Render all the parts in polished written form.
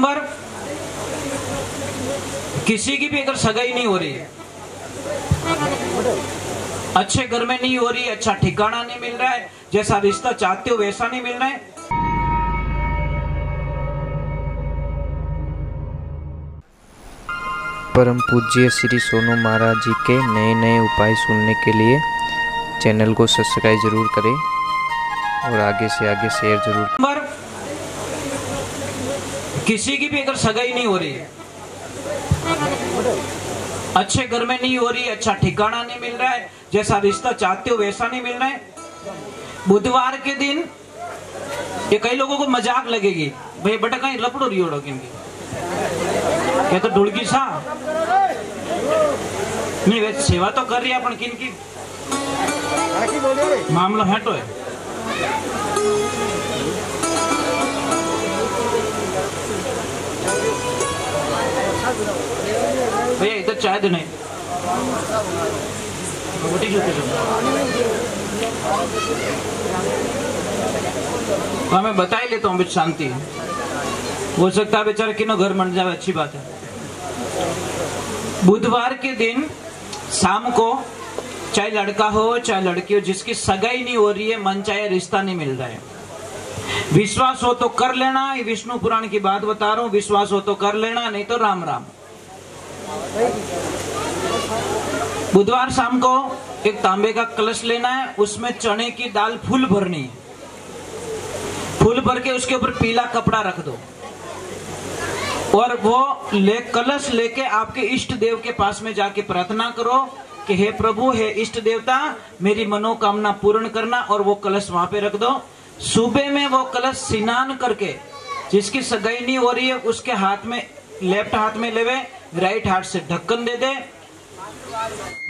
Number, किसी की भी अगर सगाई नहीं हो रही है, अच्छे घर में नहीं हो रही, अच्छा ठिकाना नहीं मिल रहा है, जैसा रिश्ता चाहते हो वैसा नहीं मिल रहा है, परम पूज्य श्री सोनू महाराज जी के नए नए उपाय सुनने के लिए चैनल को सब्सक्राइब जरूर करें और आगे से आगे शेयर जरूर। नंबर, किसी की भी अगर सगाई नहीं हो रही है, अच्छे घर में नहीं हो रही, अच्छा ठिकाना नहीं मिल रहा है, जैसा रिश्ता चाहते हो वैसा नहीं मिल रहा है, बुधवार के दिन ये कई लोगों को मजाक लगेगी, भाई बेटा कहीं लपड़ो रही हो किनकी, क्या तो ढुड़की सा नहीं, वैसे सेवा तो कर रही है अपन किनकी, मामला है तो है। भैया इधर चाय देने तो मैं बता ही लेता हूँ, शांति हो सकता है बेचारा किनो घर बन जाए, अच्छी बात है। बुधवार के दिन शाम को चाहे लड़का हो चाहे लड़की हो, जिसकी सगाई नहीं हो रही है, मन चाहे रिश्ता नहीं मिल रहा है, विश्वास हो तो कर लेना, ये विष्णु पुराण की बात बता रहा हूं, विश्वास हो तो कर लेना, नहीं तो राम राम। बुधवार शाम को एक तांबे का कलश लेना है, उसमें चने की दाल फुल भरनी है, फुल भर के उसके ऊपर पीला कपड़ा रख दो और वो कलश लेके आपके इष्ट देव के पास में जाके प्रार्थना करो कि हे प्रभु, हे इष्ट देवता, मेरी मनोकामना पूर्ण करना, और वो कलश वहां पे रख दो। सुबह में वो कलश स्नान करके, जिसकी सगाई नहीं हो रही है उसके हाथ में, लेफ्ट हाथ में लेवे, राइट हाथ से ढक्कन दे दे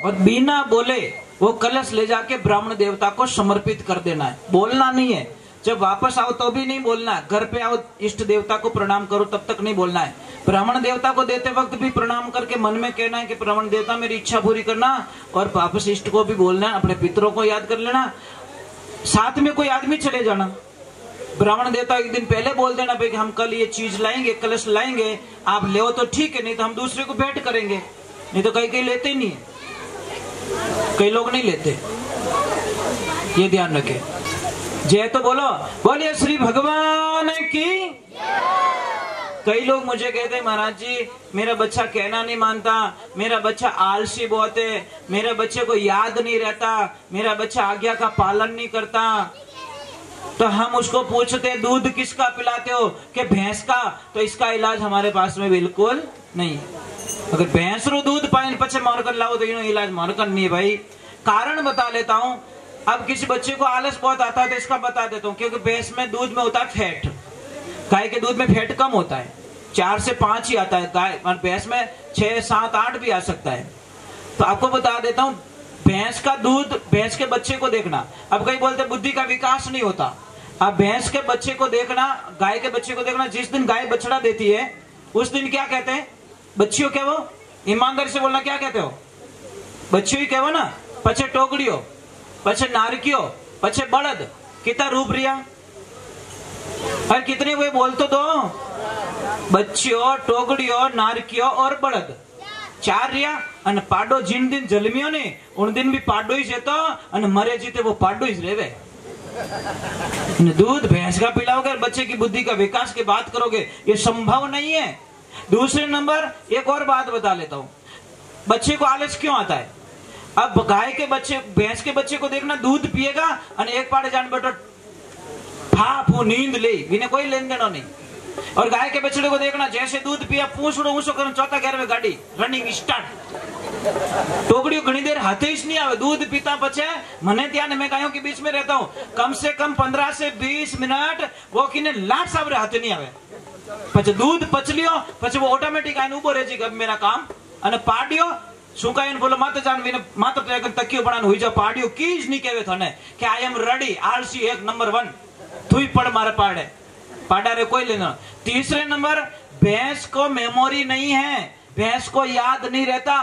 और बिना बोले वो कलश ले जाके ब्राह्मण देवता को समर्पित कर देना है। बोलना नहीं है, जब वापस आओ तो भी नहीं बोलना है, घर पे आओ इष्ट देवता को प्रणाम करो तब तक नहीं बोलना है, ब्राह्मण देवता को देते वक्त भी प्रणाम करके मन में कहना है कि ब्राह्मण देवता मेरी इच्छा पूरी करना, और वापस इष्ट को भी बोलना है, अपने पितरों को याद कर लेना, साथ में कोई आदमी चले जाना, ब्राह्मण देवता एक दिन पहले बोल देना भाई हम कल ये चीज लाएंगे, कलश लाएंगे, आप ले तो ठीक है, नहीं तो हम दूसरे को भेंट करेंगे, नहीं तो कई लेते ही नहीं है, कई लोग नहीं लेते, ये ध्यान रखे। जय तो बोलो, बोलिए श्री भगवान की। कई लोग मुझे कहते हैं महाराज जी मेरा बच्चा कहना नहीं मानता, मेरा बच्चा आलसी बहुत है, मेरे बच्चे को याद नहीं रहता, मेरा बच्चा आज्ञा का पालन नहीं करता, तो हम उसको पूछते दूध किसका पिलाते हो, कि भैंस का, तो इसका इलाज हमारे पास में बिल्कुल नहीं है। अगर भैंस रो दूध पाए पचे मार कर लाओ तो इलाज मार कर नहीं है भाई। कारण बता लेता हूं, अब किसी बच्चे को आलस बहुत आता है तो इसका बता देता हूँ, क्योंकि भैंस में दूध में होता है फैट, गाय के दूध में फैट कम होता है, 4 से 5 ही आता है, गाय भैंस में 6, 7, 8 भी आ सकता है। तो आपको बता देता हूँ, भैंस का दूध, भैंस के बच्चे को देखना, अब कई बोलते बुद्धि का विकास नहीं होता, अब भैंस के बच्चे को देखना, गाय के बच्चे को देखना, जिस दिन गाय बछड़ा देती है उस दिन क्या कहते हैं, बच्चियों क्या, वो ईमानदारी से बोलना, क्या कहते हो, बच्चियों ही कहो ना, पचे टोकड़ियों, पचे नारकियो, पचे बड़द, कितना रूप रिया, और कितने वे बोल तो दो, बच्चियों, टोकड़ियों, नारकियो और बड़द, 4 रिया, अन पाडो जिन दिन जलमियो ने उन दिन भी पाडो ही जेतो, अन मरे जीते वो पाडो ही रेवे। दूध भैंस का पिलाओगे, बच्चे की बुद्धि का विकास की बात करोगे, ये संभव नहीं है। दूसरे नंबर एक और बात बता लेता हूं, बच्चे को आलस क्यों आता है, अब गाय के बच्चे, भैंस के बच्चे को देखना, दूध पिएगा और एक पाड़े जान बेटो फाफू नींद ले, इन्हें कोई लेन देना नहीं, और गाय के बछड़े को देखना, जैसे दूध पिया पूछड़ो ऊंचो कर, चौथा घेर में गाड़ी रनिंग स्टार्ट, टोकड़ियों घनी देर हाथे ही नहीं आवे, दूध पीता पचे मने त्याने मैं गायों के बीच में रहता हूं, कम से कम 15 से 20 मिनट वो किने लाट साबरे हाथे नहीं आवे, पचे दूध पच लियो, पचे वो ऑटोमेटिक आने उबो रह जी अब मेरा काम, अने पाडियो શું કાય બોલો માતા જાનવીને માતા તો એક તકિયો બનાનો હોઈ जा પાડ્યો કીજ ની કહેવે થને કે આઈ એમ રેડી આલસી એક નંબર 1 થુઈ પડ મારે પાડે पाडा रे कोई लेना। तीसरे नंबर, भैंस को मेमोरी नहीं है, भैंस को याद नहीं रहता,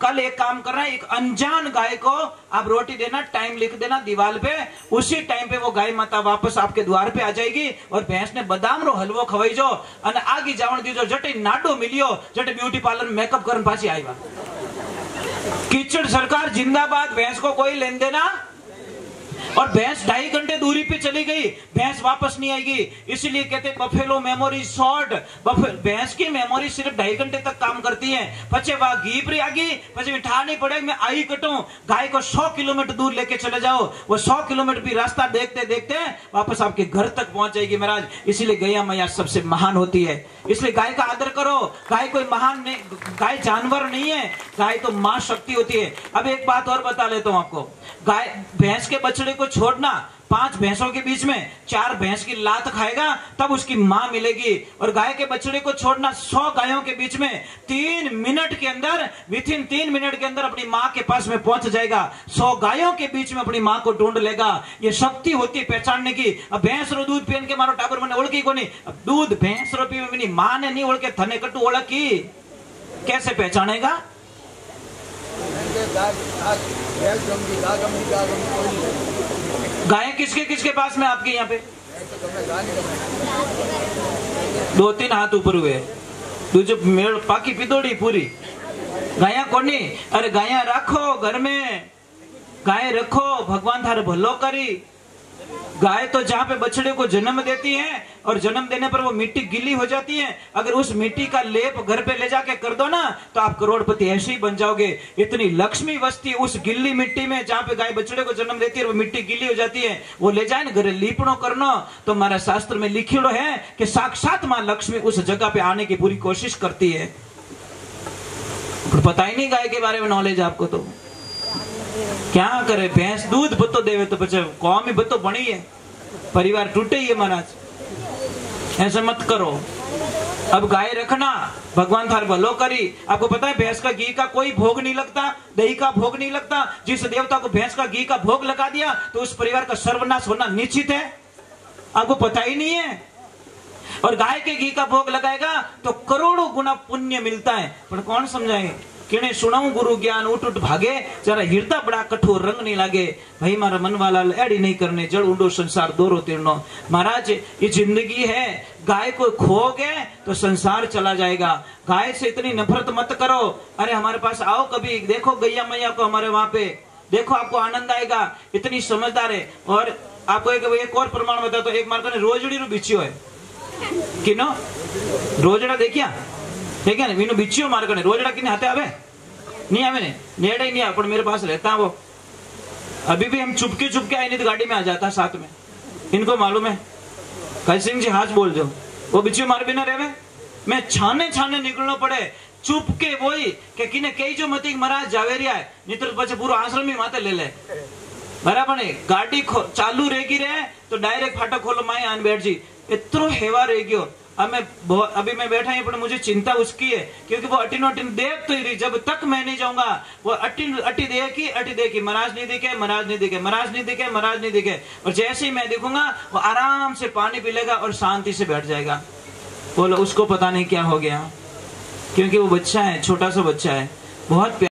कल एक काम करना है, एक अनजान गाय को आप रोटी देना, टाइम लिख देना दीवार पे, उसी टाइम पे वो गाय माता वापस आपके द्वार पे आ जाएगी। और भैंस ने बादाम रो हलवो खवाई जो और आगे जावन दीजो, जटे नाडो मिलियो, जटे ब्यूटी पार्लर मेकअप करन पासी आईवा। कीचड़ सरकार जिंदाबाद, भैंस को कोई लेन देना। और भैंस 2.5 घंटे दूरी पे चली गई, भैंस वापस नहीं आएगी। इसलिए कहते बफेलो मेमोरी शॉर्ट, भैंस की मेमोरी सिर्फ 2.5 घंटे तक काम करती है। पचे वह घी पर आ गई, पचे मिठा नहीं पड़ेगा, मैं आई कटूं। गाय को 100 किलोमीटर दूर लेके चले जाओ, वो 100 किलोमीटर भी रास्ता देखते देखते वापस आपके घर तक पहुंच जाएगी महाराज। इसीलिए गैया मैया सबसे महान होती है, इसलिए गाय का आदर करो। गाय कोई महान नहीं, गाय जानवर नहीं है, गाय तो मां शक्ति होती है। अब एक बात और बता लेता हूं आपको, गाय भैंस के बछड़े को छोड़ना, 5 भैंसों के बीच में 4 भैंस की लात खाएगा तब उसकी मां मिलेगी। और गाय के बछड़े को छोड़ना 100 गायों के बीच में 3 मिनट के अंदर, विथिन 3 मिनट के अंदर अपनी मां के पास में पहुंच जाएगा। 100 गायों के बीच में अपनी मां को ढूंढ लेगा। ये शक्ति होती है पहचानने की। अब भैंस रो दूध पीन के मारो टाबर मैंने ओळखी को नहीं, अब दूध भैंस रो पी मां ने नहीं ओळखे, थने कटू ओळखी, कैसे पहचानेगा? गायें किसके किसके पास में आपके यहाँ पे? 2-3 हाथ ऊपर हुए, दूजे मेड़ पाकी पिदोड़ी पूरी। गाया कोनी? अरे गाया रखो घर में, गाय रखो, भगवान थारे भलो करी। गाय तो जहाँ पे बछड़े को जन्म देती है और जन्म देने पर वो मिट्टी गीली हो जाती है, अगर उस मिट्टी का लेप घर पे ले जाके कर दो ना तो आप करोड़पति ऐसे ही बन जाओगे। इतनी लक्ष्मी वस्ती उस गिल्ली मिट्टी में जहाँ पे गाय बछड़े को जन्म देती है और वो मिट्टी गीली हो जाती है, वो ले जाए ना घरे लीपणो करनो, तो हमारा शास्त्र में लिखिड़ो है कि साक्षात मां लक्ष्मी उस जगह पे आने की पूरी कोशिश करती है। पता ही नहीं गाय के बारे में नॉलेज आपको, तो क्या करे? भैंस दूध बतो देवे तो बचे कौम ही बतो बनी है, परिवार टूटे ही है महाराज। ऐसा मत करो। अब गाय रखना, भगवान थार भलो करी। आपको पता है भैंस का घी का कोई भोग नहीं लगता, दही का भोग नहीं लगता। जिस देवता को भैंस का घी का भोग लगा दिया तो उस परिवार का सर्वनाश होना निश्चित है, आपको पता ही नहीं है। और गाय के घी का भोग लगाएगा तो करोड़ों गुना पुण्य मिलता है। पर कौन समझाए? किने सुनाऊं गुरु ज्ञान उठ उठ भागे, जरा हृदय बड़ा कठोर रंग नहीं लागे। भाई मारा मन वाला एड़ी नहीं करने, जड़ ऊंडो संसार दोरो तीर्णो। महाराज ये जिंदगी है, गाय को खो गए तो संसार चला जाएगा। गाय से इतनी नफरत मत करो। अरे हमारे पास आओ कभी, देखो गैया मैया को हमारे वहां पे, देखो आपको आनंद आएगा, इतनी समझदार है। और आपको एक और प्रमाण बता तो, एक मार्का ने रोजड़ी रू बिछियो है किनो, रोजड़ा देखिया ठीक है ना, मीनू बिछियो मार्का ने रोजड़ा किने हाथे आवे नहीं, आवे ने नेड़े ही नहीं आ, पर मेरे पास रहता है वो। अभी भी हम चुपके चुपके आए नहीं तो गाड़ी में आ जाता साथ में, इनको मालूम है। कई सिंह जी हाथ बोल दो, वो बिछियो मार भी ना रहे, मैं छाने छाने निकलना पड़े चुपके, वही कि किने कई जो मती महाराज जावेरिया है नहीं तो पछे पूरा आश्रम ही माते ले ले। बराबर है, गाड़ी चालू रहेगी रहे तो डायरेक्ट फाटक खोलो माए आन बैठ जी, इतनो हेवा रह गयो। अभी मैं बैठा ही, पर मुझे चिंता उसकी है क्योंकि वो अटिन देख तो ही रही, जब तक मैं नहीं जाऊंगा वो अटी देखी, महाराज नहीं दिखे, महाराज नहीं दिखे, महाराज नहीं दिखे, महाराज नहीं दिखे। और जैसे ही मैं देखूंगा वो आराम से पानी पी लेगा और शांति से बैठ जाएगा। बोलो उसको पता नहीं क्या हो गया, क्योंकि वो बच्चा है, छोटा सा बच्चा है, बहुत